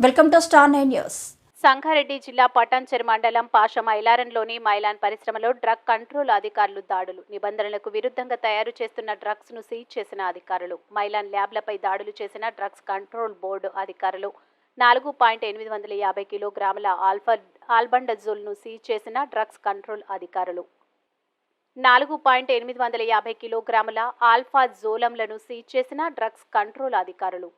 Welcome to star 9 news. Sangareddy జిల్లా పటాన్చెరు మండలం పాషమైలారంలోని Mylan పరిశ్రమలో డ్రగ్ కంట్రోల్ అధికారులు దాడులు. నిబంధనలకు విరుద్ధంగా తయారు చేస్తున్న డ్రగ్స్ ను సీజ్ చేసిన అధికారులు. మైలాన్ ల్యాబ్లపై దాడులు చేసిన డ్రగ్స్ కంట్రోల్ బోర్డు అధికారులు. 4.850 కిలోగ్రాముల ఆల్బండజోల్ ను సీజ్ చేసిన డ్రగ్స్ కంట్రోల్ అధికారులు. 4.850 కిలోగ్రాముల ఆల్ఫా జోలంలను సీజ్ చేసిన డ్రగ్స్ కంట్రోల్ అధికారులు.